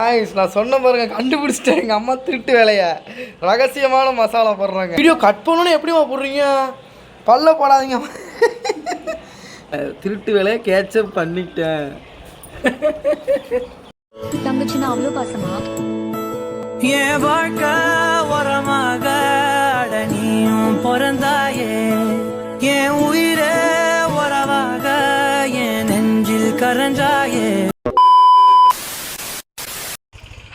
நான் சொன்ன பாருங்க, கண்டுபிடிச்சிட்டேன். எங்கள் அம்மா திருட்டு வேலையை ரகசியமான மசாலா போடுறாங்க. வீடியோ கட் பண்ணணும்னு எப்படிமா போடுறீங்க? பல்ல போடாதீங்க. திருட்டு வேலையை கேட்சப் பண்ணிட்டேன். தங்கச்சினா அவ்வளோ பாசமா? என் வாழ்க்கை உரமாக நீயும் பிறந்தாயே, என் உயிரே உறவாக என் நெஞ்சில் கரஞ்சாயே.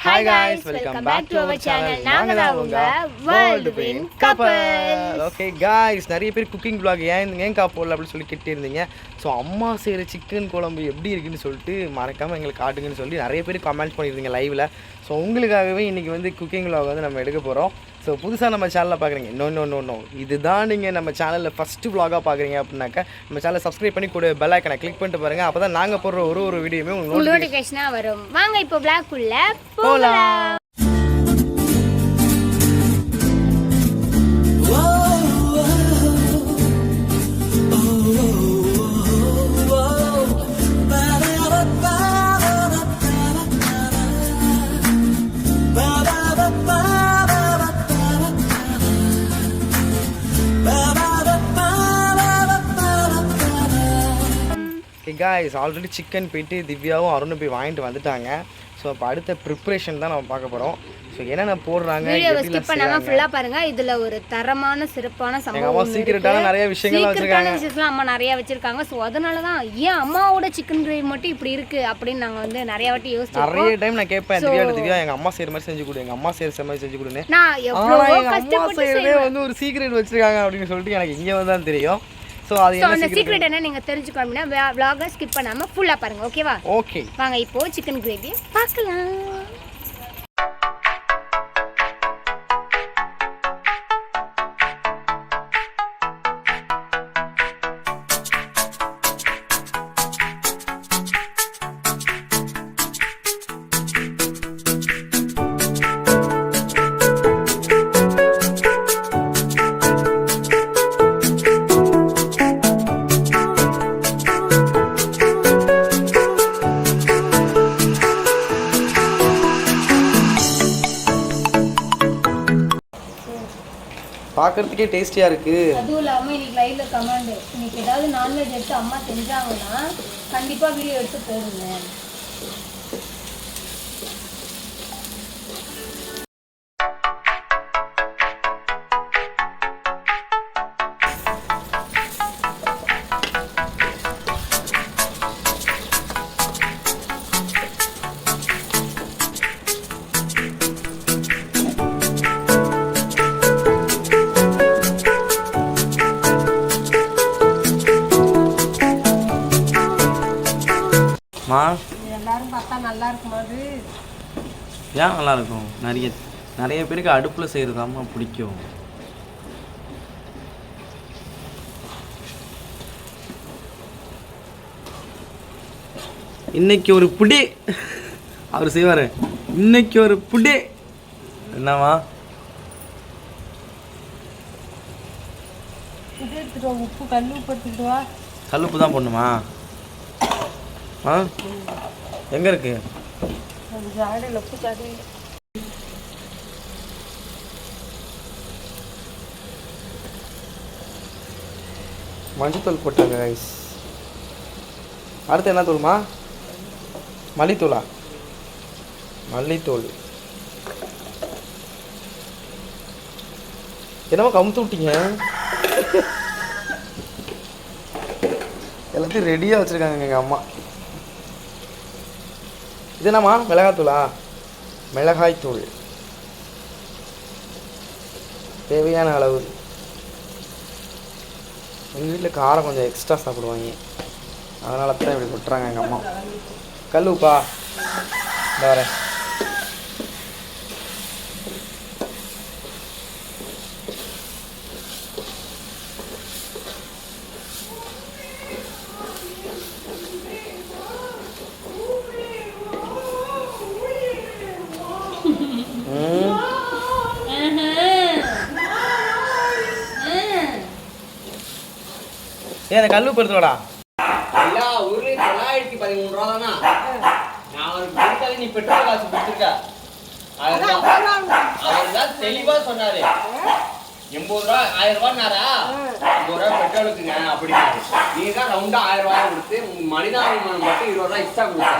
Hi guys, welcome back to our channel. நாங்க தான் உங்க World Win Couple. Okay guys, நிறைய பேர் குக்கிங் vlog ஏன் போடல அப்படி சொல்லி கேட்டிருந்தீங்க. ஸோ அம்மா செய்கிற சிக்கன் குழம்பு எப்படி இருக்குன்னு சொல்லிட்டு மறக்காமல் எங்களுக்கு காட்டுங்கன்னு சொல்லி நிறைய பேர் கமெண்ட் பண்ணியிருந்தீங்க லைவில். ஸோ உங்களுக்காகவே இன்றைக்கி வந்து குக்கிங் vlog வந்து நம்ம எடுக்க போகிறோம். ஸோ புதுசாக நம்ம சேனலில் பார்க்குறீங்க, நோ இதுதான் நீங்கள் நம்ம சேனலில் ஃபஸ்ட்டு vlog-ஆக பார்க்குறீங்க அப்படின்னாக்கா நம்ம சேனலை சப்ஸ்கிரைப் பண்ணி கூட பெல் ஐக்கனை கிளிக் பண்ணிட்டு பாருங்கள். அப்போ தான் நாங்கள் போடுற ஒரு வீடியோமே உங்களுக்கு நோட்டிஃபிகேஷனாக வரும். வாங்க இப்போ vlog-குள்ள போகலாம். guys, ஆல்ரெடி சிக்கன் போயிட்டு திவ்யாவும் அருணும் போய் வாங்கிட்டு வந்துட்டாங்க. ஸோ அப்போ அடுத்த ப்ரிப்ரேஷன் தான் நம்ம பார்க்க போகிறோம். ஸோ என்னென்ன போடுறாங்க, வீடியோவை ஸ்கிப் பண்ணாமல் ஃபுல்லாக பாருங்கள். இதில் ஒரு தரமான சிறப்பான சம்பவம், சீக்கிரட்டான நிறைய விஷயங்கள் வச்சுருக்காங்க. அம்மா நிறையா வச்சுருக்காங்க. ஸோ அதனால தான் ஏன் அம்மாவோட சிக்கன் கிரேவி மட்டும் இப்படி இருக்குது அப்படின்னு நாங்கள் வந்து நிறைய வாட்டி யோசிச்சோம். நிறைய டைம் நான் கேட்பேன், திவ்யா எங்கள் அம்மா செய்கிற மாதிரி செஞ்சு கொடு, எங்கள் அம்மா செய்கிற மாதிரி செஞ்சு கொடுன்னு. நான் எவ்வளோ அம்மா செய்கிறதே வந்து ஒரு சீக்ரெட் வச்சுருக்காங்க அப்படின்னு சொல்லிட்டு எனக்கு இங்கே வந்து தான் தெரியும். ஸோ அந்த சீக்ரெட் என்ன நீங்கள் தெரிஞ்சுக்கணும்னா vlog-ஐ ஸ்கிப் பண்ணாமல் ஃபுல்லாக பாருங்கள். ஓகேவா? ஓகே, வாங்க இப்போ சிக்கன் கிரேவி பார்க்கலாம். பார்க்கறதுக்கே டேஸ்டியாக இருக்குது. அதுவும் இல்லாமல் இன்னைக்கு லைவ்ல கமெண்ட், இன்னைக்கு ஏதாவது நான்வெஜ் எடுத்து அம்மா செஞ்சாங்கன்னா கண்டிப்பாக வீடியோ எடுத்து போடுங்க. எல்லாரும் பார்த்தா நல்லா இருக்குமா? அது ஏன் நல்லா இருக்கும்? நிறைய பேருக்கு அடுப்பில் செய்கிறதாம்மா பிடிக்கும். இன்னைக்கு ஒரு புடி அவர் செய்வார். இன்னைக்கு ஒரு புடி என்னவா? உப்பு கல்லுப்பு எடுத்துக்கிட்டு வா. கல்லுப்பு தான் போடணுமா? ஆ, எங்கே இருக்கு? மஞ்சத்தூள் போட்டாங்க ரைஸ். அடுத்து என்ன தூள்மா? மல்லித்தூளா? மல்லித்தூள் என்னமோ கமுத்து விட்டீங்க. எல்லாத்தையும் ரெடியாக வச்சுருக்காங்க எங்கள் அம்மா. இது என்னம்மா? மிளகாத்தூளா? மிளகாய்த்தூள் தேவையான அளவு. எங்கள் வீட்டில் காரம் கொஞ்சம் எக்ஸ்ட்ரா சாப்பிடுவாங்க, அதனால தான் இப்படி விட்டுறாங்க எங்கள் அம்மா. கல் உப்பா? இந்த வரேன். ஏன் அந்த கல்லு படுத்துடா? எல்லா ஊர்லயும் 913 ரூபா தானா? நான் ஒரு வீட்டாலே நீ பெட்ரோல் காசு கொடுத்துருக்க? அவர் தான் தெளிவா சொன்னாரு. 80 ரூபா 1000 ரூபாய்னாரா 50 ரூபா பெட்ரோலுக்குங்க அப்படின்னாரு. நீங்க தான் ரவுண்டா 1000 ரூபாய் கொடுத்து மனிதாபிமானம் மட்டும் 20 ரூபாய் எக்ஸ்ட்ரா கொடுத்த.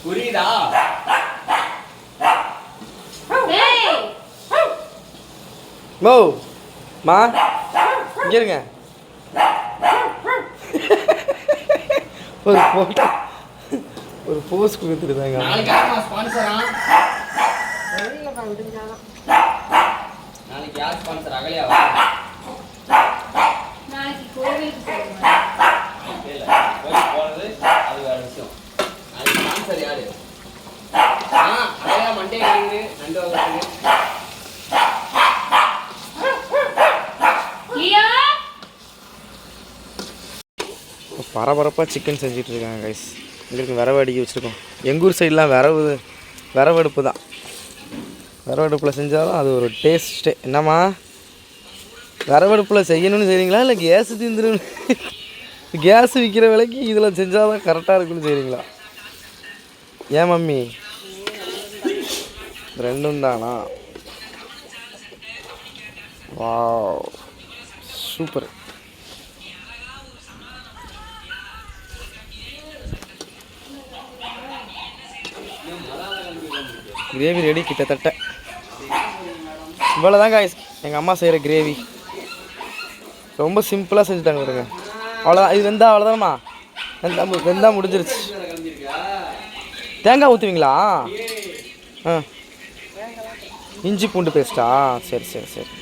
புரியுதா? மோ மா இங்க இருங்க. ஒரு போட்டோ ஒரு போஸ் கொடுத்துருந்தாங்க. நாளைக்கு யார் ஸ்பான்சரா? நாளைக்கு யார் ஸ்பான்சர்? அகலியாவா? நாளைக்கு கோவிலுக்கு போறோம். இல்ல கோவில் போறது அது வேற விஷயம். நாளைக்கு ஸ்பான்சர் யாரு? அகலியா மண்டே கழிவு நண்டு வருது. பரபரப்பாக சிக்கன் செஞ்சுட்டு இருக்காங்க கைஸ். எங்களுக்கு விரவு அடிக்க வச்சுருக்கோம். எங்கள் ஊர் சைட்லாம் விரவடுப்பு தான். விரவடுப்பில் செஞ்சாலும் அது ஒரு டேஸ்ட்டு. என்னம்மா விரவடுப்பில் செய்யணும்னு செய்கிறீங்களா இல்லை கேஸு தீந்துடும் கேஸு விற்கிற விலைக்கு இதில் செஞ்சால் தான் கரெக்டாக இருக்குன்னு செய்கிறீங்களா? ஏன் மம்மி ரெண்டும் தானா? Wow super. கிரேவி ரெடி கிட்டத்தட்ட. இவ்வளோதான் காய்ஸ் எங்கள் அம்மா செய்கிற கிரேவி. ரொம்ப சிம்பிளாக செஞ்சுட்டாங்க பாருங்க. அவ்வளோதான். இது வெந்தா அவ்வளோதானம்மா? வெந்தா முடிஞ்சிருச்சு. தேங்காய் ஊற்றுவீங்களா? ஆ இஞ்சி பூண்டு பேஸ்ட்டா? சரி சரி சரி.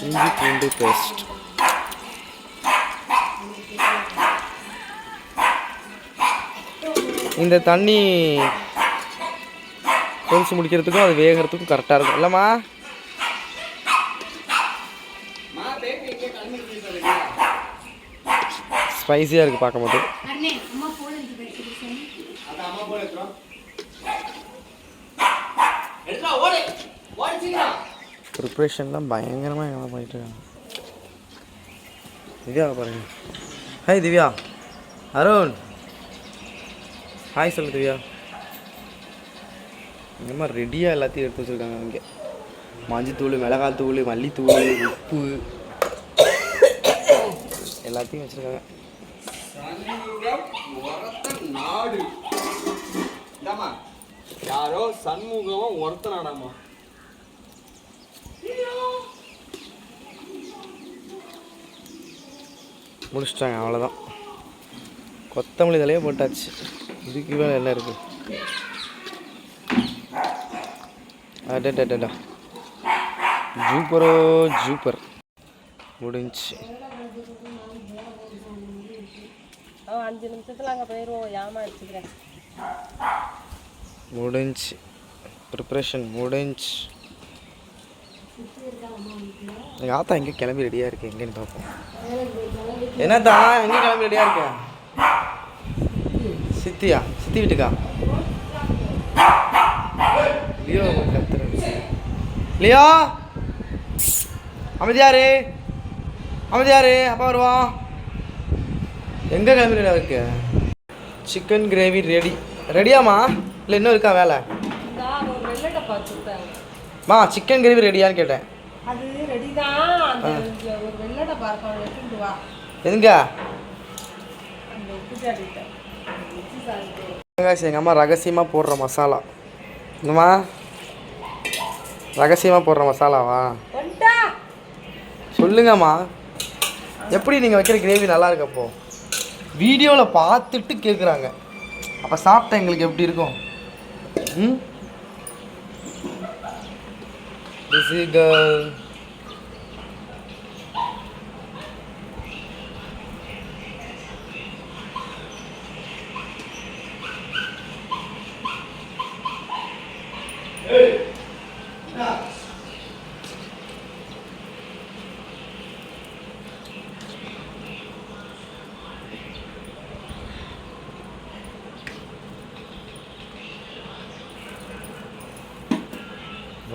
இஞ்சி பூண்டு பேஸ்ட். இந்த தண்ணி கொதிச்சு முடிக்கிறதுக்கும் அது வேகிறதுக்கும் கரெக்டாக இருக்கும் இல்லைம்மா? ஸ்பைஸியாக இருக்குது பார்க்கும்போது. ப்ரிப்ரேஷன்லாம் பயங்கரமாக எங்கே பண்ணிட்டு இருக்காங்க. திவ்யா பாருங்க. ஹாய் திவ்யா. அருண் ஹாய் சொல்லு திவ்யா. இந்த மாதிரி ரெடியாக எல்லாத்தையும் எடுத்து வச்சுருக்காங்க. இங்கே மஞ்சத்தூள், மிளகாத்தூள், மல்லித்தூள், உப்பு எல்லாத்தையும் வச்சுருக்காங்க. நாடு யாரோ சண்முகமா ஒருத்த நாடாமா. முடிச்சிட்டாங்க அவ்வளோதான். கொத்தமல்லி தலையே போட்டாச்சு. இதுக்கு மேலே என்ன இருக்குது? அடடா ஜூப்பரோ ஜூப்பர். முடிஞ்சு 5 நிமிஷத்தில் அங்கே போயிடுவோம். ஏமாச்சுக்கிறேன். முடிஞ்சு ப்ரிப்ரேஷன் முடிஞ்சு. எங்கள் ஆத்தா எங்கே கிளம்பி ரெடியாக இருக்கு. எங்கேன்னு பார்ப்போம். என்னத்தா எங்கே கிளம்பி ரெடியாக இருக்கேன்? சித்தியா? சித்தி வீட்டுக்கா? லியோ கத்துறது. லியோ அமைதியாரு அமைதியாரு. அப்பா வருவான். எங்கே கிளம்பி ரெடியாக இருக்கு? சிக்கன் கிரேவி ரெடியாம்மா? இல்லை இன்னும் இருக்கா வேலை? மா சிக்கன் கிரேவி ரெடியான்னு கேட்டேன். அது ரெடி தான். ஒரு வெள்ளடை பார்க்கணும். எடுத்துட்டு வா. எதுங்க? அந்த உப்பு சாப்பிட்டேன். எங்கள் அம்மா ரகசியமாக போடுற மசாலா. என்னம்மா ரகசியமாக போடுற மசாலாவா? சொல்லுங்கம்மா. எப்படி நீங்கள் வைக்கிற கிரேவி நல்லா இருக்கப்போ வீடியோவில் பார்த்துட்டு கேட்குறாங்க. அப்போ சாப்பிட்டா எங்களுக்கு எப்படி இருக்கும்? ம்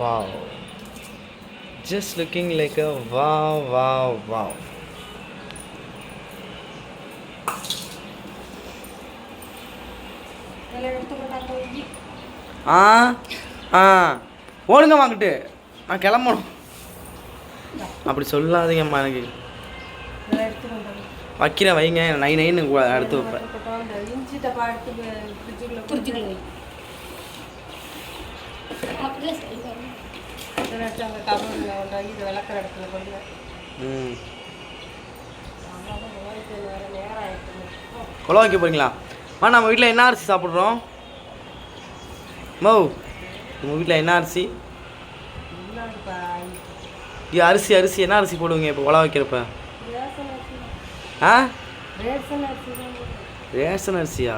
wow, just looking like a wow. இதெல்லாம் எடுத்துக்கிட்டாங்க போய் ஆ ஆ ஓடுங்க வாங்கிட்டு நான் கிளம்பணும். அப்படி சொல்லாதீங்கம்மா. எனக்கு இதெல்லாம் எடுத்துக்கிட்டாங்க வைக்கிறேன், வைங்க. நைன்னு எடுத்து வைப்பேன். அந்த இஞ்சி டப்பா எடுத்து ஃப்ரிட்ஜுக்குள்ளே குறிச்சிக்கல அப்படியே சொல்லுவாங்க. இதெல்லாம் எடுத்து அங்கே கபோர்டில் கொண்டாங்கி இது விளக்குற இடத்துல கொண்டு ம் வேறு நேரம் ஆகிட்டு உழவு வைக்க போகிறீங்களா? நம்ம வீட்டில் என்ன அரிசி சாப்பிட்றோம்? உங்கள் வீட்டில் என்ன அரிசி? இல்லாதுப்பா இது அரிசி அரிசி என்ன அரிசி போடுவீங்க இப்போ உழவு வைக்கிறப்ப? ரேஷன் அரிசி ஆ ரேஷன் அரிசி தான் ரேஷன் அரிசியா?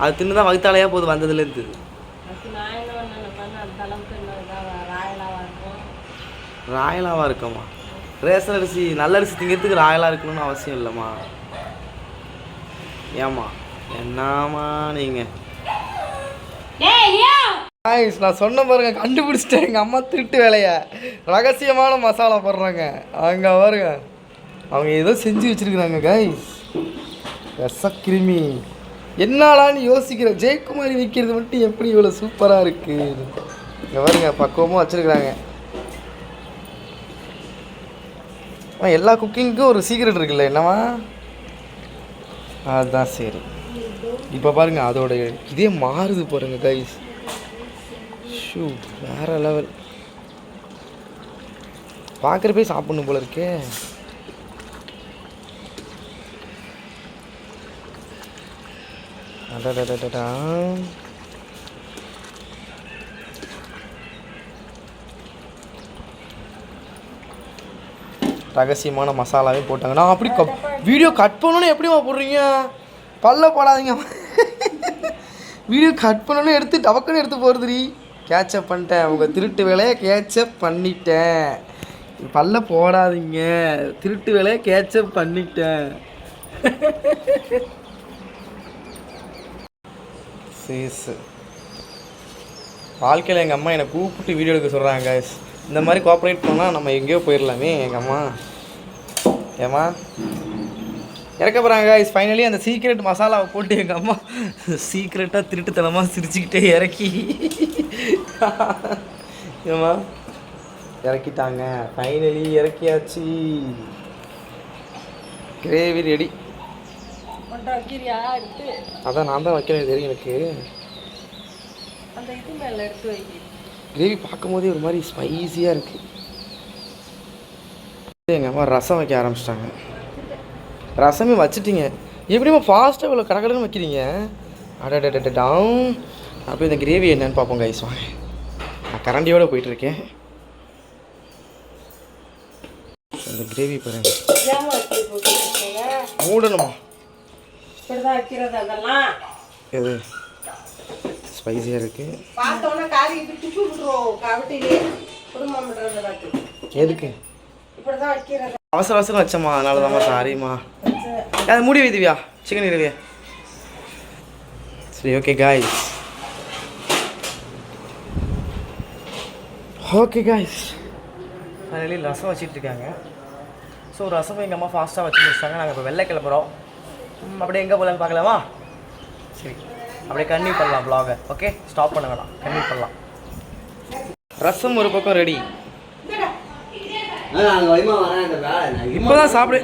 அது தின்னு தான் வகுத்தாலையாக போகுது வந்ததுலேருந்து. அதுக்கு நான் என்ன பண்ணேன் அந்த அளவுக்கு என்ன இதாக ராயலாவாக இருக்கும். ராயலாவாக இருக்கம்மா. ரேஷன் அரிசி நல்ல அரிசி திங்கிறதுக்கு ராயலாக இருக்கணும்னு அவசியம் இல்லைம்மா. ஏம்மா என்னம்மா நீங்கள்? நான் சொன்ன பாருங்க, கண்டுபிடிச்சிட்டேன். எங்கள் அம்மா திருட்டு வேலையை ரகசியமான மசாலா போடுறாங்க. அங்கே பாருங்க, அவங்க ஏதோ செஞ்சு வச்சுருக்குறாங்க கைஸ். ரசக்கிருமி என்னாலான்னு யோசிக்கிற ஜெயக்குமாரி விற்கிறது மட்டும் எப்படி இவ்வளோ சூப்பராக இருக்குது. இங்கே பாருங்க, பக்குவமாக வச்சுருக்குறாங்க. எல்லா குக்கிங்க்கும் ஒரு சீக்ரெட் இருக்குல்ல என்னவா? அதுதான் சரி. இப்போ பாருங்க, அதோட இதே மாறுது பாருங்க கைஸ். ஷூ வேற லெவல். பார்க்குறப்பே சாப்பிடணும் போல இருக்கே. அடடடடா. ரகசியமான மசாலாவே போட்டாங்க. நான் அப்படி வீடியோ கட் பண்ணணுன்னு எப்படிமா போடுறீங்க? பல்ல போடாதீங்க. வீடியோ கட் பண்ணணுன்னு எடுத்து டபக்குன்னு எடுத்து போடுதுரி. கேட்சப் பண்ணிட்டேன். உங்கள் திருட்டு வேலையை கேட்சப் பண்ணிட்டேன். பல்ல போடாதீங்க. திருட்டு வேலையை கேட்சப் பண்ணிட்டேன். சேஸ் வாழ்க்கையில் எங்கள் அம்மா என்னை கூப்பிட்டு வீடியோ எடுக்க சொல்கிறாங்க. இந்த மாதிரி கோஆப்ரேட் பண்ணால் நம்ம எங்கேயோ போயிடலாமே. எங்கள் அம்மா ஏம்மா இறக்க போகிறாங்க கைஸ். ஃபைனலி அந்த சீக்ரெட் மசாலாவை போட்டு எங்கள் அம்மா சீக்ரெட்டாக திருட்டுத்தனமாக சிரிச்சுக்கிட்டே இறக்கி ஏம்மா இறக்கிட்டாங்க. ஃபைனலி இறக்கியாச்சு. Gravy ready. வைக்கிறியா எடுத்து? அதான் நான் தான் வைக்கிறேன் தெரியும் எனக்கு. அந்த இது மேலே எடுத்து வைக்க. கிரேவி பார்க்கும் போதே ஒரு மாதிரி ஸ்பைஸியாக இருக்குது. எங்கள் அம்மா ரசம் வைக்க ஆரம்பிச்சிட்டாங்க. ரசமே வச்சுட்டிங்க, எப்படிமா ஃபாஸ்ட்டாக இவ்வளோ கடற்கடன்னு வைக்கிறீங்க? அடடடடாம். அப்போ இந்த கிரேவி என்னன்னு பார்ப்போம் கைஸ். வாங்க, நான் கரண்டியோடு போயிட்டுருக்கேன். இந்த கிரேவி பாருங்க. மூடணுமா? இப்படிதான் வைக்கிறது அதெல்லாம். எது ஸ்பைஸியாக இருக்குது? பார்த்தோன்னா காரி இப்படி துப்பி விட்டுருவோம் கவட்டிலே குடும்பம் பண்ணுறது பார்த்து. எதுக்கு இப்படிதான் வைக்கிறது. அவசர அவசரம் வச்சம்மா, அதனால தான்மா. சாரிம்மா. அது மூடி வைத்தியா சிக்கன் கிரேவியா? சரி okay guys. Okay guys, finally rasam வச்சிட்ருக்காங்க. ஸோ ரசம் எங்கள் அம்மா ஃபாஸ்ட்டாக வச்சு முடிச்சிட்டாங்க. நாங்கள் இப்போ வெள்ளை கிளம்புறோம். அப்படியே எங்கே போகலான்னு பார்க்கலாமா? சரி, அப்படியே கன்டினியூ பண்ணலாம் வ்ளாகை. ஓகே, ஸ்டாப் பண்ண வேணாம், கன்டினியூ பண்ணலாம். ரசம் ஒரு பக்கம் ரெடி. இப்போதான் சாப்பிடு.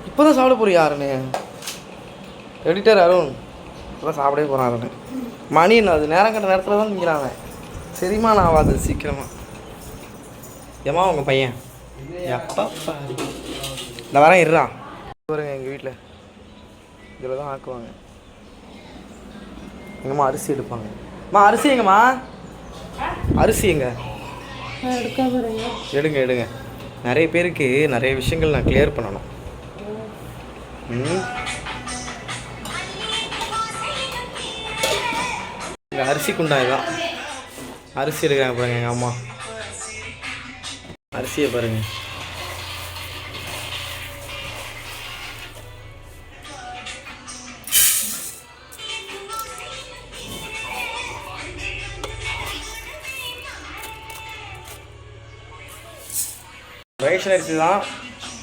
இப்போதான் சாப்பிட போறியா அருண்? எடிட்டர் அருண் இப்போதான் சாப்பிடவே போகிறான் அருண். மணி என்ன அது? நேரம் கட்ட நேரத்தில் தான் நிற்கிறாங்க. சரிம்மா நான் ஆகாது சீக்கிரமா. ஏம்மா உங்கள் பையன் எப்பா இந்த வரேன் இருறா. பாருங்க எங்கள் வீட்டில் இதில் தான் ஆக்குவாங்க. எங்கம்மா அரிசி எடுப்பாங்க. அம்மா அரிசி எங்கம்மா? அரிசி எங்க? எடுங்க எடுங்க. நிறைய பேருக்கு நிறைய விஷயங்கள் நான் கிளியர் பண்ணணும். இந்த அரிசி குண்டாய் தான் அரிசி எடுக்கிறாங்க பாருங்க எங்கள் அம்மா. அரிசியை பாருங்க. ரேஷன் அரிசி தான்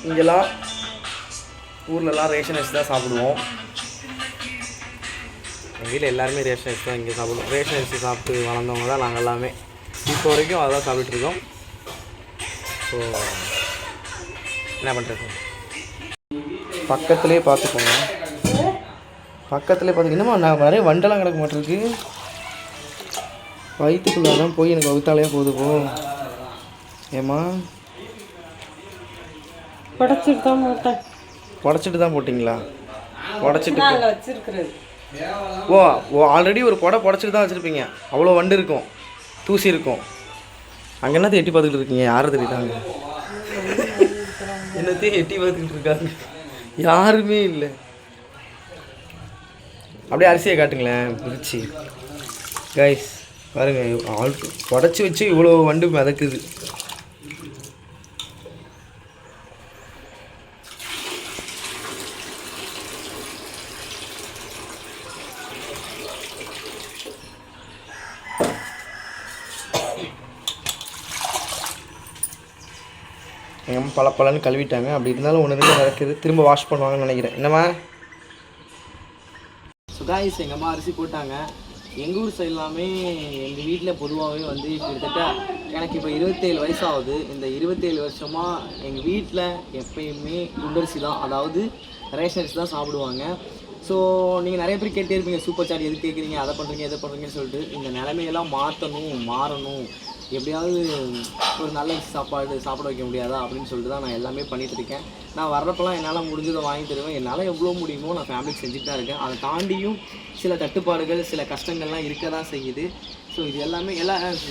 இங்கெல்லாம் ஊர்லலாம் ரேஷன் அரிசி தான் சாப்பிடுவோம். எங்கள் வீட்டில் எல்லாருமே ரேஷன் அரிசி தான் இங்கே சாப்பிடுவோம். ரேஷன் அரிசி சாப்பிட்டு வளர்ந்தவங்க தான் நாங்கள் எல்லாமே. இப்போ வரைக்கும் அதை தான் சாப்பிட்டுருக்கோம். ஸோ என்ன பண்ணுறது, பக்கத்துலேயே பார்த்துக்கோங்க. பக்கத்துலேயே பார்த்து என்னம்மா நான் நிறைய வண்டெல்லாம் கிடக்க மாட்டிருக்கு. வயிற்றுக்குள்ளே தான் போய் எனக்கு வகுத்தாலையாக போகுது போ. ஏம்மா படைச்சிட்டு தான் போட்டேன். உடச்சிட்டு தான் போட்டிங்களா? உடச்சிட்டு அதில் வச்சிருக்கிறது. ஓ ஆல்ரெடி ஒரு புடச்சிட்டு தான் வச்சுருப்பீங்க. அவ்வளோ வண்டு இருக்கும், தூசி இருக்கும். அங்கே என்னத்தையும் எட்டி பார்த்துக்கிட்டு இருக்கீங்க? யாரை தெரியுதாங்க? என்னத்தையும் எட்டி பார்த்துக்கிட்டு இருக்காங்க, யாருமே இல்லை. அப்படியே அரிசியை காட்டுங்களேன் பிரிச்சு. கைஸ் பாருங்கள், உடச்சி வச்சு இவ்வளோ வண்டு மிதக்குது. எங்கள் அம்மா பழப்பழன்னு கழுவிட்டாங்க. அப்படி இருந்தாலும் ஒன்று ரெண்டு நடக்குது, திரும்ப வாஷ் பண்ணுவாங்கன்னு நினைக்கிறேன். என்னம்மா? ஸோ காய்ஸ், எங்கள் அம்மா அரிசி போட்டாங்க. எங்கள் ஊர் சைடு எல்லாமே எங்கள் வீட்டில் பொதுவாகவே வந்து கிட்டத்தட்ட எனக்கு இப்போ 27 வயசாகுது. இந்த 27 வருஷமாக எங்கள் வீட்டில் எப்பயுமே குண்டரிசி தான், அதாவது ரேஷன் அரிசி தான் சாப்பிடுவாங்க. ஸோ நீங்கள் நிறைய பேர் கேட்டே இருப்பீங்க, சூப்பர் சாட் எது கேட்குறீங்க, அதை பண்ணுறீங்க எதை பண்ணுறீங்கன்னு சொல்லிட்டு. இந்த நிலைமையெல்லாம் மாறணும், எப்படியாவது ஒரு நல்ல சாப்பாடு சாப்பிட வைக்க முடியாதா அப்படின்னு சொல்லிட்டு தான் நான் எல்லாமே பண்ணிகிட்டு இருக்கேன். நான் வர்றப்பெல்லாம் என்னால் முடிஞ்சதை வாங்கி தருவேன். என்னால் எவ்வளோ முடியுமோ நான் ஃபேமிலிக்கு செஞ்சுட்டு தான் இருக்கேன். அதை தாண்டியும் சில தட்டுப்பாடுகள், சில கஷ்டங்கள்லாம் இருக்க தான் செய்யுது. ஸோ இது எல்லாமே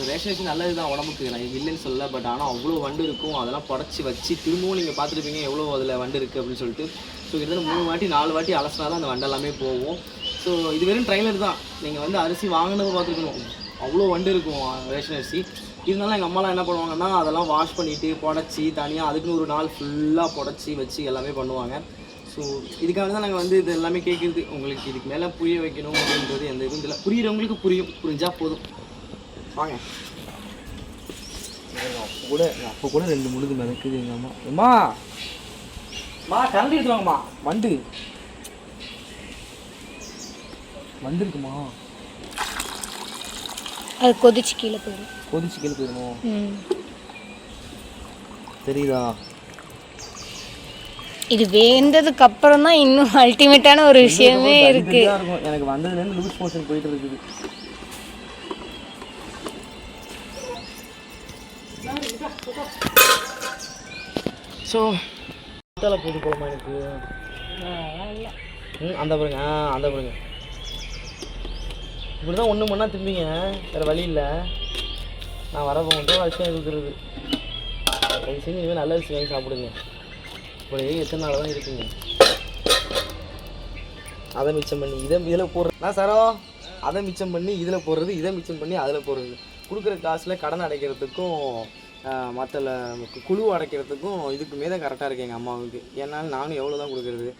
ரேஷன் அரிசி நல்லது தான் உடம்புக்கு, நான் இல்லைன்னு சொல்லலை. பட் ஆனால் அவ்வளோ வண்டு இருக்கும், அதெல்லாம் புடச்சி வச்சு திரும்பவும் நீங்கள் பார்த்துருப்பீங்க எவ்வளோ அதில் வண்டு இருக்குது அப்படின்னு சொல்லிட்டு. ஸோ இதில் 3 வாட்டி 4 வாட்டி அலசினா தான் அந்த வண்டெல்லாமே போகும். ஸோ இது வெறும் ட்ரைலர் தான். நீங்கள் வந்து அரிசி வாங்கினதை பார்த்துருக்கணும், அவ்வளோ வண்டு இருக்கும் ரேஷன் அரிசி. இருந்தாலும் எங்கள் அம்மாலாம் என்ன பண்ணுவாங்கன்னா அதெல்லாம் வாஷ் பண்ணிவிட்டு புடச்சி தனியாக அதுக்குன்னு ஒரு நாள் ஃபுல்லாக புடச்சி வச்சு எல்லாமே பண்ணுவாங்க. ஸோ இதுக்காக தான் நாங்கள் வந்து இது எல்லாமே கேட்குறது. உங்களுக்கு இதுக்கு மேலே புரிய வைக்கணும் அப்படின்றது எந்த இதுவும் இல்லை. புரியுறவங்களுக்கு புரிஞ்சால் போதும். வாங்க. அப்போ கூட 2 முழுது மிதக்குது எங்கள் அம்மா. கரண்ட் எடுத்துவாங்கம்மா. வண்டு இருக்குமா? அது கொதிச்சு கீழே போயிடணும். தெரியுதா? இது வேந்ததுக்கு அப்புறம் தான் இன்னும் அல்டிமேட்டான ஒரு விஷயமே இருக்கு. எனக்கு வந்ததுலேருந்து லூஸ் மோஷன் போயிட்டு இருக்குது. ஸோ போது போகலாமா எனக்கு? அந்த பாருங்க இப்படி தான் ஒன்று மண்ணா திரும்பிங்க, வேறு வழி இல்லை. நான் வரப்போ மட்டும் அரிசி வாங்கி கொடுக்குறது. அது செஞ்சு இனிமேல் நல்ல அரிசி வாங்கி சாப்பிடுங்க. இப்படி எத்தனை நாள் தான் இருக்குங்க. அதை மிச்சம் பண்ணி இதில் போடுறது சரோ, அதை மிச்சம் பண்ணி இதில் போடுறது, இதை மிச்சம் பண்ணி அதில் போடுறது. கொடுக்குற காசில் கடன் அடைக்கிறதுக்கும் மற்ற குழு அடைக்கிறதுக்கும் இதுக்குமே தான் கரெக்டாக இருக்குது எங்கள் அம்மாவுக்கு. ஏன்னாலும் நானும் எவ்வளோ தான் கொடுக்குறது.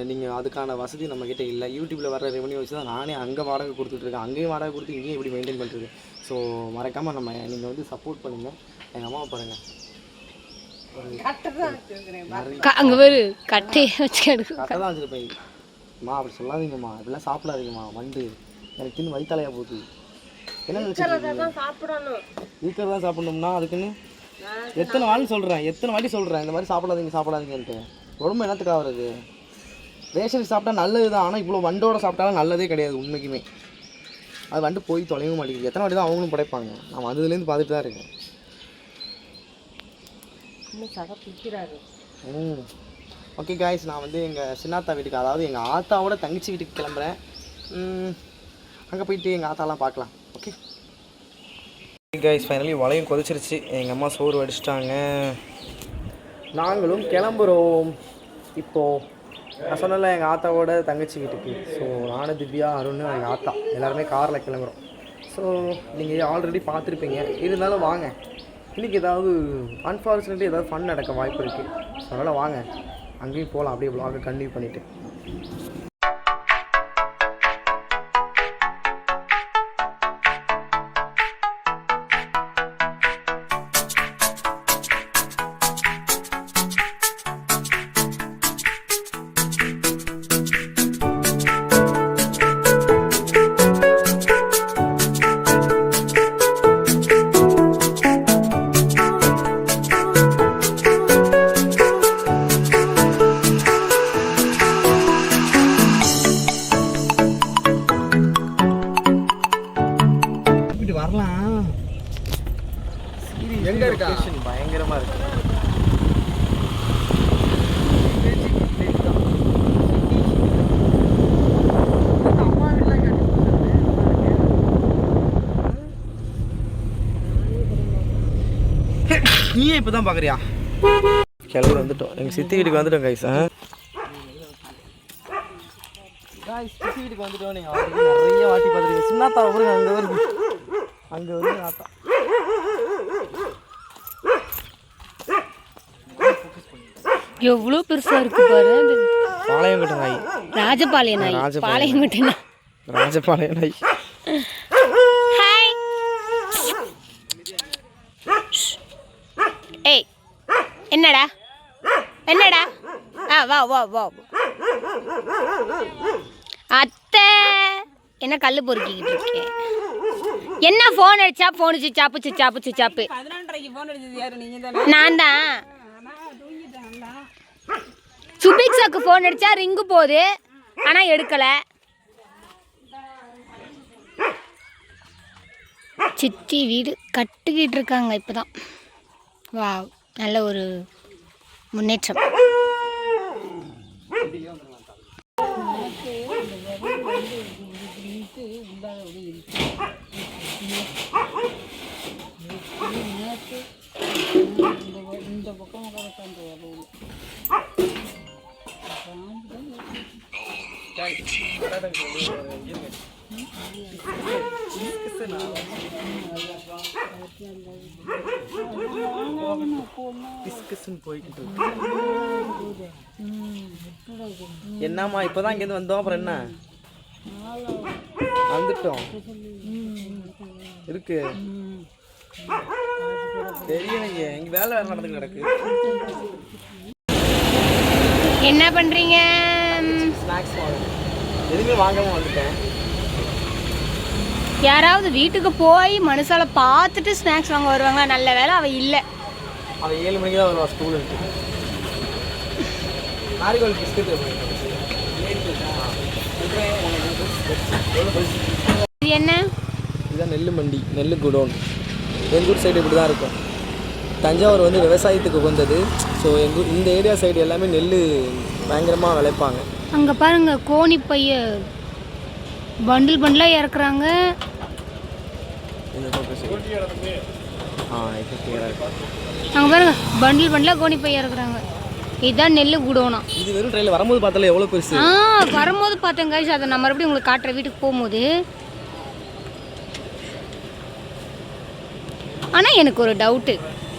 நீங்கள் அதுக்கான வசதி நம்மக்கிட்ட இல்லை. யூடியூப்பில் வர ரெவன்யூ வச்சு தான் நானே அங்கே வாடகை கொடுத்துட்ருக்கேன். அங்கேயும் வாடகை கொடுத்து இங்கேயும் எப்படி மெயின்டைன் பண்ணுறது. ஸோ மறக்காமல் நீங்கள் வந்து சப்போர்ட் பண்ணுங்கள். எங்கள் அம்மாவை பாருங்கள், அங்கே ஒரு கட்டையை வச்சு கரெக்டாக தான் வச்சுருப்பேன். அம்மா அப்படி சொல்லாதீங்கம்மா, அப்படிலாம் சாப்பிடாதீங்கம்மா, வண்டு எனக்கு தின்னு வயிற்றாலையாக போகுது. என்ன இருக்கிறதா சாப்பிடணும்னா அதுக்குன்னு எத்தனை வாட்டி சொல்கிறேன் இந்த மாதிரி சாப்பிடாதீங்கன்ட்டு. உடம்பு என்னத்துக்கு ஆகுறது? ரேஷன் சாப்பிட்டா நல்லது தான், ஆனால் இவ்வளோ வண்டோட சாப்பிட்டாலும் நல்லதே கிடையாது உண்மைக்குமே. அது வண்டு போய் தொலைவும் மாட்டேங்குது. எத்தனை வாட்டி தான் அவங்களும் படைப்பாங்க. நான் வந்ததுலேருந்து பார்த்துட்டு தான் இருக்கேன். ஓகே காய்ஸ், நான் வந்து எங்கள் சின்னாத்தா வீட்டுக்கு, அதாவது எங்கள் ஆத்தாவோட தங்கச்சி வீட்டுக்கு கிளம்புறேன். அங்கே போயிட்டு எங்கள் ஆத்தாலாம் பார்க்கலாம். ஓகே காய்ஸ், ஃபைனலி வளையும் கொதிச்சிருச்சு. எங்கள் அம்மா சோறு வடிச்சிட்டாங்க, நாங்களும் கிளம்புறோம். இப்போது நான் சொன்னல எங்கள் ஆத்தாவோட தங்கச்சி வீட்டுக்கு. ஸோ நானும் திவ்யா, அருண், எங்கள் ஆத்தா எல்லாருமே காரில் கிளம்புறோம். ஸோ நீங்கள் ஆல்ரெடி பார்த்துருப்பீங்க, இருந்தாலும் வாங்க. இன்றைக்கி ஏதாவது அன்ஃபார்ச்சுனேட்லி ஏதாவது ஃபன் நடக்க வாய்ப்பு இருக்குது. ஸோ அதனால் வாங்க, அங்கேயும் போகலாம். அப்படியே vlog கண்டினியூ பண்ணிவிட்டு. நீயே இப்போ தான் பார்க்குறியா? கிளம்பி வந்துட்டோம், எங்கள் சித்தி வீட்டுக்கு வந்துட்டோம் கைஸ். சித்தி வீட்டுக்கு வந்துட்டோம். நீங்கள் நிறைய வாட்டி பார்த்துருக்கீங்க. சின்னாத்தா வருங்க, அங்கே வருது, அங்கே வருது ஆத்தா. எவ்வளோ பெருசா இருக்கு பாரு. பாளையங்கோட்டை நாய், ராஜபாளைய நாய், பாளையங்கோட்டை நாய், ராஜபாளைய நாய். ஹாய். ஏய் என்னடா என்னடா? வா வா வா. அத்தை என்ன கல்லு பொறுக்கிக்கிட்டு இருக்கேன்? என்ன ஃபோன் அடிச்சா ஃபோன் சாப்பு. நான் தான் சுபிக்ஸாக்கு ஃபோன் அடிச்சா ரிங்கு போகுது, ஆனால் எடுக்கலை. சித்தி வீடு கட்டிக்கிட்டு இருக்காங்க இப்போதான். வா, நல்ல ஒரு முன்னேற்றம். என்னம்மா இப்போதான் இங்கேருந்து வந்தோம், அப்புறம் என்ன வந்துட்டோம் இருக்கு தெரியும். இங்க வேலை நடந்துட்டு கிடக்கு. என்ன பண்றீங்க? ஸ்நாக்ஸ் எதுவுமே வாங்காம வந்துட்டேன். யாராவது வீட்டுக்கு போய் மனுஷால பார்த்துட்டு ஸ்நாக்ஸ் வாங்க வருவாங்க. நல்ல வேலை அவ இல்லை. அவன் 7 மணிக்கு தான் வருவான் ஸ்கூல் இருக்கு. நாரிகோல் பிஸ்கட் இது என்ன? இதுதான் நெல் மண்டி, நெல் குடோன். எங்கள் ஊர் சைடு இப்படி தான் இருக்கும். தஞ்சாவூர் வந்து விவசாயத்துக்கு உகந்தது. ஸோ இந்த ஏரியா சைடு எல்லாமே நெல் பயங்கரமாக விளைப்பாங்க. அங்கே பாருங்க, கோணி பைய பண்டில் பண்டிலாக இறக்குறாங்க. அங்கே பாருங்க, பண்டில் பண்டிலாக கோணி பைய இறக்குறாங்க. இதுதான் நெல் குடோனா. இது வெறும் ட்ரெயினில் வரும்போது பார்த்தாலே எவ்வளோ பெருசு. வரும்போது பார்த்தேன் கைஸ். அதை நான் மறுபடியும் உங்களுக்கு காட்டுற வீட்டுக்கு போகும்போது. ஆனால் எனக்கு ஒரு டவுட்டு,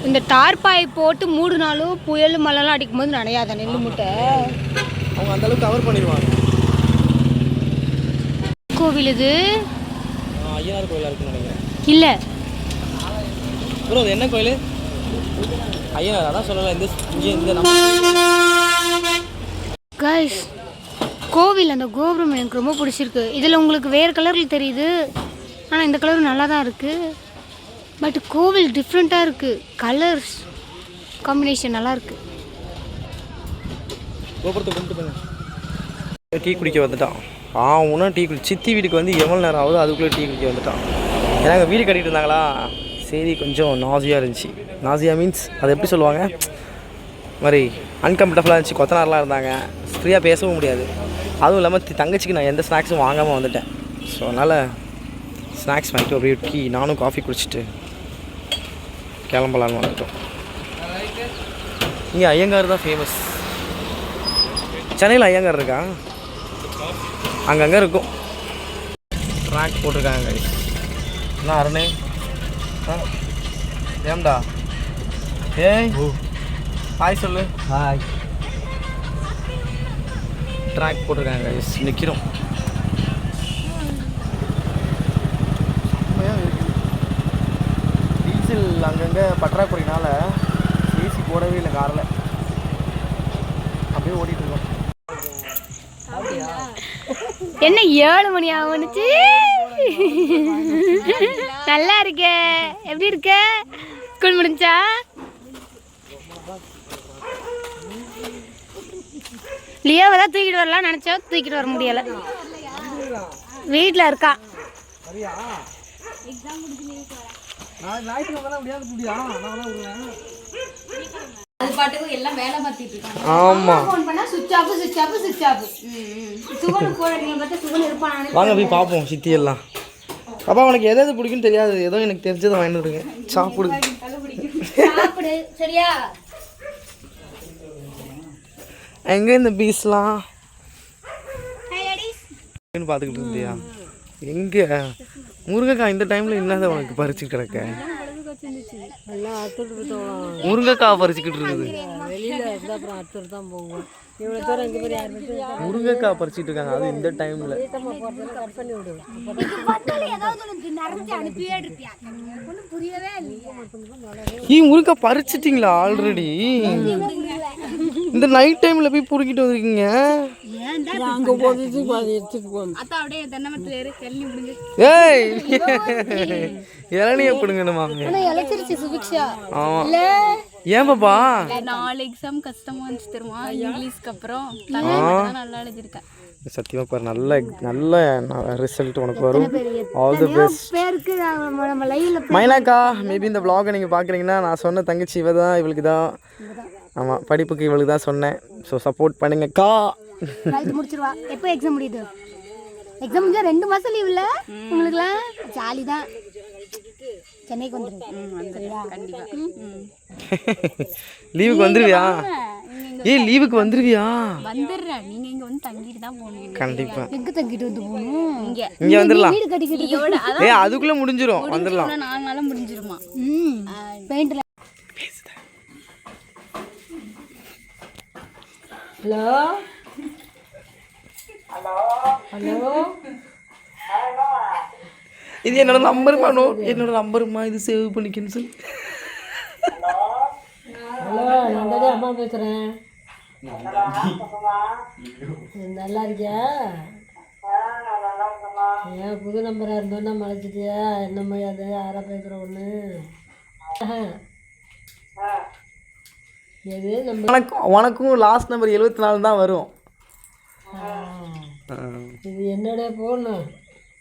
இந்த தார்பாய் போட்டு 3 நாளும் புயல் மழைலாம் அடிக்கும் போது நனையாத நெல் மூட்டை? அவங்க அந்த அளவுக்கு கவர் பண்ணிடுவாங்க. கோவில் இது ஐயனார் கோயிலாக இருக்குன்னு நினைக்கிறேன். இல்லை ப்ரோ, அது என்ன கோயில்? ஐயனார் அதான் சொல்லலாம். இந்த கைஸ், கோவில் அந்த கோபுரம் எனக்கு ரொம்ப பிடிச்சிருக்கு. இதில் உங்களுக்கு வேறு கலரில் தெரியுது, ஆனால் இந்த கலர் நல்லா தான் இருக்குது. பட் கோவில் டிஃப்ரெண்ட்டாக இருக்குது, கலர்ஸ் காம்பினேஷன் நல்லா இருக்குது. கோபுரத்தை கும்பிட்டு டீ குடிக்க வந்துட்டான். உன்னா டீ சித்தி வீட்டுக்கு வந்து எவ்வளோ நேரம் ஆகுது, அதுக்குள்ளே டீ குடிக்க வந்துட்டான். ஏன்னா அங்கே வீடு கட்டிகிட்டு இருந்தாங்களா, சரி கொஞ்சம் நாசியாக இருந்துச்சு. நாசியா மீன்ஸ் அது எப்படி சொல்லுவாங்க, மாதிரி அன்கம்ஃபர்டபுளாக இருந்துச்சு. கொத்தனாரெலாம் இருந்தாங்க, ஃப்ரீயாக பேசவும் முடியாது. அதுவும் இல்லாமல் தங்கச்சிக்கு நான் எந்த ஸ்நாக்ஸும் வாங்காமல் வந்துட்டேன். ஸோ அதனால் ஸ்நாக்ஸ் வாங்கிட்டு அப்படியே டீ நானும் காஃபி குடிச்சிட்டு கிளம்பலான்னு வந்துட்டோம். இங்கே ஐயங்கார் தான் ஃபேமஸ். சென்னையில் ஐயங்கார் இருக்கா? அங்கங்கே இருக்கும். ட்ராக் போட்டிருக்காங்க. என்ன அருணே? ஏம்டா? ஏய் ஹாய் சொல்லு. ஹாய். ட்ராக் போட்டிருக்காங்க, நிற்கிறோம். டீசல் அங்கங்கே பற்றாக்குறையினால ஏசி போடவே இல்லை காரில், அப்படியே ஓடிட்டு இருக்கோம். என்ன 7 மணி ஆகுனுச்சு? நல்லா இருக்க, எப்படி இருக்க? ஸ்கூல் முடிஞ்சா? லியோவை தான் தூக்கிட்டு வரலாம் நினச்சோம், தூக்கிட்டு வர முடியலை, வீட்டில் இருக்கா. பாட்டுக்கு எல்லாம் வேலை பார்த்துட்டு இருக்காங்க. ஆமா ஃபோன் பண்ணா சுவிட்ச் ஆஃப் சுவிட்ச் ஆஃப் சுவிட்ச் ஆஃப். சுவன் போன் அடிக்க பார்த்தா சுவன் இருப்பானே. வாங்க போய் பார்ப்போம் சித்தி எல்லாம். அப்பா உனக்கு எது எது பிடிக்கும்னு தெரியாது, ஏதோ எனக்கு தெரிஞ்சதை வாங்கிட்டு வந்துருங்க. சாப்பிடு சாப்பிடு சரியா? எங்க இந்த பீஸ்லாம் ஹை லேடிஸ் பார்த்துக்கிட்டு இருந்தியா? எங்க முருங்கைக்காய் இந்த டைம்ல என்னதான் உனக்கு பறிச்சு கிடக்க? முருங்கைக்காய் பறிச்சுக்கிட்டு இருக்குது. முருங்கைக்காய் பறிச்சுட்டு இருக்காங்க, அது இந்த டைம்ல. முருங்கைக்காய் பறிச்சிட்டீங்களா ஆல்ரெடி? இந்த நைட் டைம்ல போய் பொறுக்கிட்டு வந்திருக்கீங்க. ஏய் இளநிய பிடுங்கணுமா? ஆமா ஏன் பாப்பா? 4 எக்ஸாம் கஷ்டமா வந்துச்சு தெரியுமா இங்கிலீஷ்க்கு அப்புறம் நல்லா எழுதிருக்கேன். சத்தியமா பாரு, நல்ல நல்ல ரிசல்ட் உனக்கு வரும். All the best. மைனாக்கா மேபி இந்த vlog நீங்க பாக்குறீங்கன்னா நான் சொன்ன தங்கச்சி இவ தான், இவளுக்கு தான். ஆமா படிப்புக்கு இவளுக்கு தான் சொன்னேன். ஸோ சப்போர்ட் பண்ணுங்கக்கா. முடிச்சிருவா. எப்போ எக்ஸாம் முடியுது? எக்ஸாம் முடிஞ்சா 2 மாசம் லீவ் இல்ல உங்களுக்குலாம்? ஜாலி தான். சென்னைக்கு லீவுக்கு வந்துருவியா? ஏய் லீவுக்கு வந்துருவியா? வந்துடுறேன். நீங்க இங்க வந்து தங்கிட்டு தான் போகணும். கண்டிப்பா. எங்க தங்கிட்டு வந்து போகணும்? இங்க வந்துடலாம். வீடு கட்டிக்கிட்டு ஏய் அதுக்குள்ள முடிஞ்சிரும், வந்துடலாம். 4 நாளா முடிஞ்சிருமா? பெயிண்ட்ல. ஹலோ ஹலோ ஹலோ இது என்னோட நம்பருமா? என்னோட நம்பருமா, இது சேவ் பண்ணிக்கன்னு சொல்லி. ஹலோ நான் தான் அம்மா பேசுகிறேன். நல்லா இருக்கியா? ஏன் புது நம்பராக இருந்தோன்னா மறைச்சிட்டியா? என்னம்மா அது யாரா பேசுகிற ஒன்று? எது நம்ம உனக்கும் லாஸ்ட் நம்பர் 74 தான் வரும். இது என்னோட ஃபோனு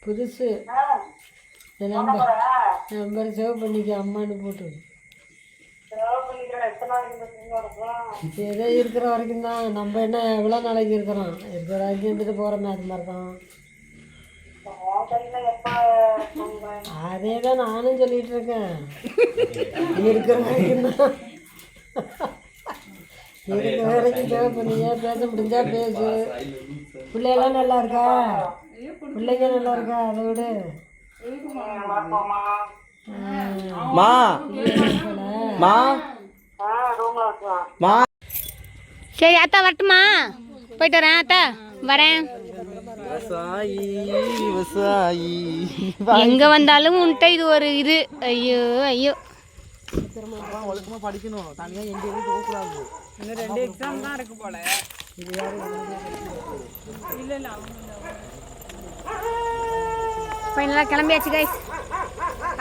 புதுசு. நம்பர் சேவ் பண்ணிக்க அம்மானு போட்டு. ஏதோ இருக்கிற வரைக்கும் தான். நம்ம என்ன எவ்வளோ நாளைக்கு இருக்கிறோம்? இருக்கிற வரைக்கும் இருந்துட்டு போகிறோமே, அது மாதிரி தான். அதே தான் நானும் சொல்லிட்டு இருக்கேன். இருக்கிற வரைக்கும் தான். இருக்கிற வரைக்கும் சேவ் பண்ணிக்க. பேச முடிஞ்சா பேசு. பிள்ளையெல்லாம் நல்லா இருக்கா? பிள்ளைங்க நல்லா இருக்கா? அதை விடு. மா மா மா சரி அத்தா வரட்டுமா? போயிட்டு வரேன் அத்தா, வரேன். விவசாயி விவசாயி எங்க வந்தாலும் உன்ட்ட இது ஒரு இது. ஐயோ ஐயோ ஒழுக்கமா படிக்கணும். தனியா எங்கேயும் போகக்கூடாது. இன்னும் 2 எக்ஸாம் தான் இருக்கு போல. இல்லை ஃபைனலாக கிளம்பியாச்சு கைஸ்.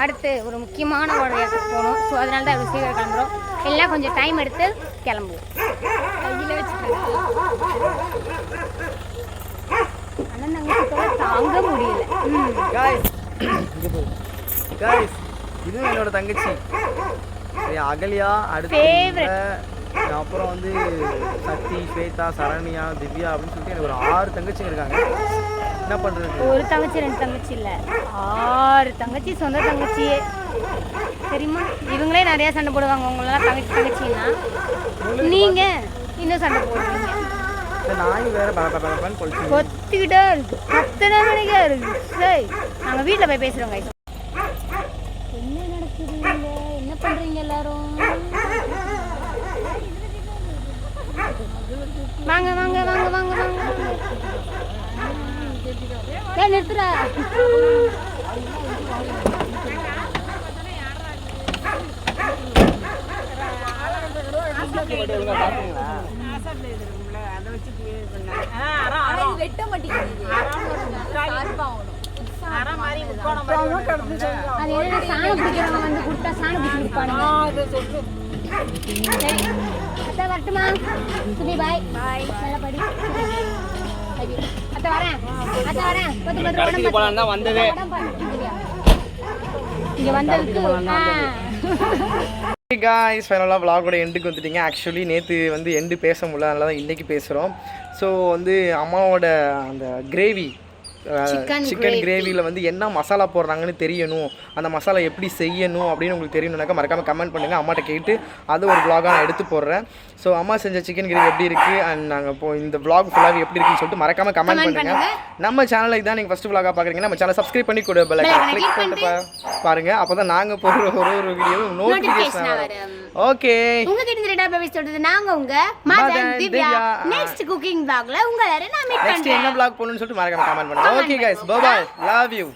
அடுத்து ஒரு முக்கியமான ஒரு இடத்துக்கு போகணும். ஸோ அதனால தான் இவ்வளோ சீக்கிரம் கிளம்புறோம். எல்லாம் கொஞ்சம் டைம் எடுத்து கிளம்புவோம். ஆனால் நாங்கள் தாங்க முடியல. காய்ஸ் இதுவும் என்னோட தங்கச்சி அகலியா. அடுத்து அப்புறம் வந்து சக்தி, ஸ்வேதா, சரண்யா, திவ்யா அப்படின்னு சொல்லிட்டு எனக்கு ஒரு 6 தங்கச்சிங்க இருக்காங்க. என்ன பண்ணுறது? ஒரு தங்கச்சி 2 தங்கச்சி இல்லை, 6 தங்கச்சி. சொந்த தங்கச்சியே தெரியுமா? இவங்களே நிறையா சண்டை போடுவாங்க. உங்களெல்லாம் தங்கச்சின்னா நீங்கள் இன்னும் சண்டை போடுவீங்க. நாய் வேற கொத்திக்கிட்டே இருக்கு. 10 மணிக்கே இருக்கு. சரி நாங்கள் வீட்டில் போய் பேசுகிறோம் கைஸ். என்ன நடக்குதுங்க? என்ன பண்ணுறீங்க எல்லாரும்? வாங்க வாங்க வாங்க வாங்க வாங்க. ஏன் நிறுத்துறா? வெட்ட மாட்டேங்குது. அது என்ன சாணம் பிடிக்கிறவங்க வந்து கொடுத்தா சாணம் பிடிச்சி கொடுப்பானுங்க. சரி அத்தை வரட்டுமா? சுபி பாய். பாய். நல்லா படி. அத்தை வரேன். அத்தை வரேன். கடைக்கு போலாம் தான் வந்ததே. இங்க வந்ததுக்கு காய்ஸ் ஃபைனலாக vlog-ஓட எண்டுக்கு வந்துட்டீங்க. ஆக்சுவலி நேற்று வந்து எண்டு பேச முடியல, அதனால தான் இன்றைக்கி பேசுகிறோம். ஸோ வந்து அம்மாவோட அந்த கிரேவி சிக்கன் கிரேவியில் வந்து என்ன மசாலா போடுறாங்கன்னு தெரியணும், அந்த மசாலா எப்படி செய்யணும் அப்படின்னு உங்களுக்கு தெரியணுனாக்கா மறக்காமல் கமெண்ட் பண்ணுங்கள். அம்மாட்ட கேட்டு அது ஒரு vlog-ஆக நான் எடுத்து போடுறேன். ஸோ அம்மா செஞ்ச சிக்கன் கிரேவி எப்படி இருக்குது அண்ட் நாங்கள் இப்போ இந்த vlog ஃபுல்லாக எப்படி இருக்குன்னு சொல்லிட்டு மறக்காமல் கமெண்ட் பண்ணுங்கள். நம்ம சேனலை இதான் நீங்கள் ஃபஸ்ட்டு vlog-ஆக பார்க்குறீங்கன்னா நம்ம சேனல் சப்ஸ்கிரைப் பண்ணி கூட பெல் ஐகானை கிளிக் பண்ணிட்டு பாருங்கள். அப்போ தான் நாங்கள் போடுற ஒரு வீடியோ நோட்டிஃபிகேஷன் வரும். ஓகே, உங்ககிட்ட இந்த ரெண்டா பேபி சொல்றது நாங்க உங்க மதன் திவ்யா. நெக்ஸ்ட் குக்கிங் vlogல உங்க எல்லாரும் நான் மீட் நெக்ஸ்ட் என்ன vlog போடணும்னு சொல்லிட்டு மறக்காம கமெண்ட் பண்ணுங்க. Okay guys, bye bye, love you.